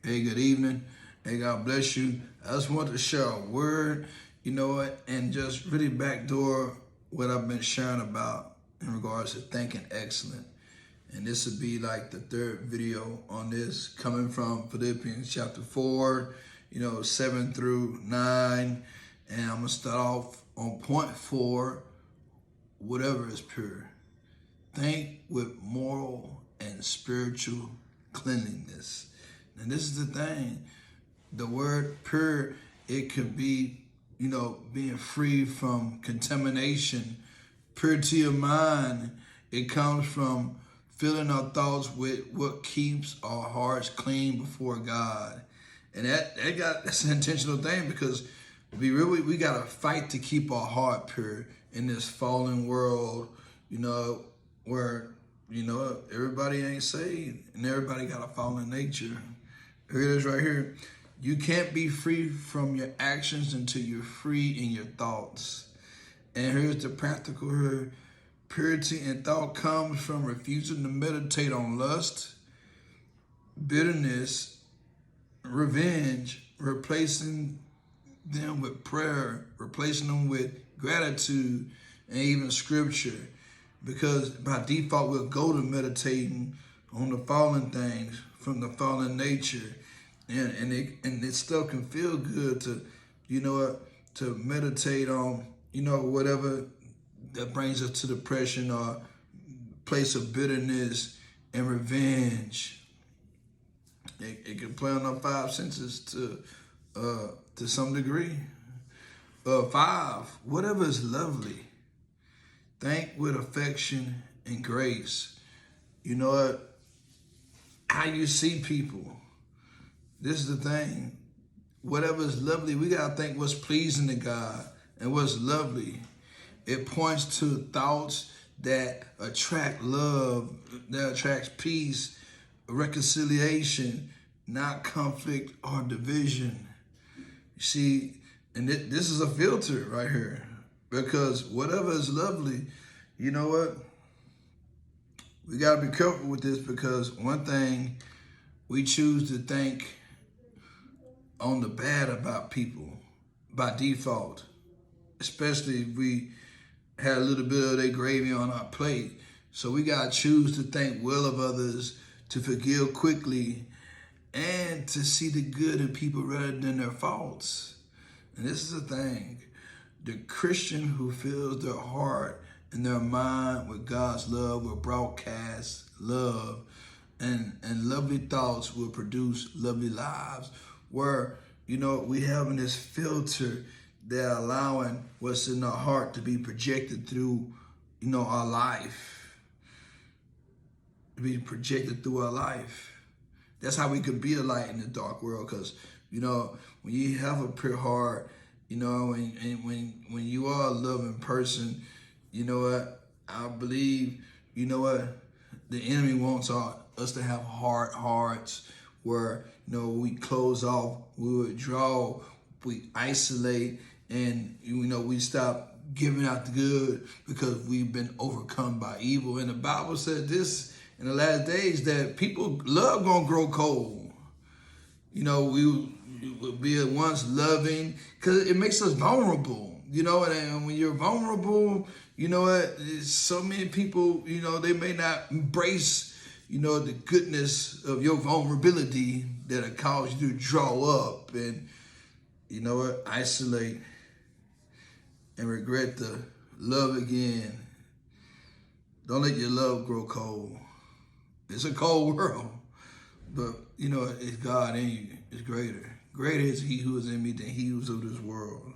Hey, good evening. Hey, God bless you. I just want to share a word, and just really backdoor what I've been sharing about in regards to thinking excellent. And this would be like the third video on this, coming from Philippians chapter 4, 7 through 9. And I'm going to start off on point 4, whatever is pure. Think with moral and spiritual cleanliness. And this is the thing. The word pure, it could be, being free from contamination. Purity of mind, it comes from filling our thoughts with what keeps our hearts clean before God. And that's an intentional thing, because we gotta fight to keep our heart pure in this fallen world, where everybody ain't saved and everybody got a fallen nature. Here it is right here. You can't be free from your actions until you're free in your thoughts. And here's the practical here. Purity in thought comes from refusing to meditate on lust, bitterness, revenge, replacing them with prayer, replacing them with gratitude, and even scripture. Because by default, we'll go to meditating on the fallen things from the fallen nature. And it still can feel good to, to meditate on, whatever that brings us to depression or place of bitterness and revenge. It can play on our five senses to some degree. 5, whatever is lovely. Think with affection and grace. How you see people. This is the thing. Whatever is lovely, we got to think what's pleasing to God and what's lovely. It points to thoughts that attract love, that attracts peace, reconciliation, not conflict or division. You see, and this is a filter right here, because whatever is lovely, you know what? We got to be careful with this, because one thing, we choose to think on the bad about people by default, especially if we had a little bit of their gravy on our plate. So we got to choose to think well of others, to forgive quickly, and to see the good in people rather than their faults. And this is the thing. The Christian who fills their heart and their mind with God's love will broadcast love, and lovely thoughts will produce lovely lives, where, we having this filter that allowing what's in our heart to be projected through, our life. To be projected through our life. That's how we could be a light in the dark world, because, when you have a pure heart, and when you are a loving person, I believe, the enemy wants us to have hard hearts where, we close off, we withdraw, we isolate, and, we stop giving out the good because we've been overcome by evil. And the Bible said this in the last days, that people love gonna grow cold. We will be at once loving, because it makes us vulnerable, and when you're vulnerable, so many people, they may not embrace, the goodness of your vulnerability that'll cause you to draw up and, isolate and regret to love again. Don't let your love grow cold. It's a cold world, but, it's God in you. It's greater. Greater is he who is in me than he who's of this world.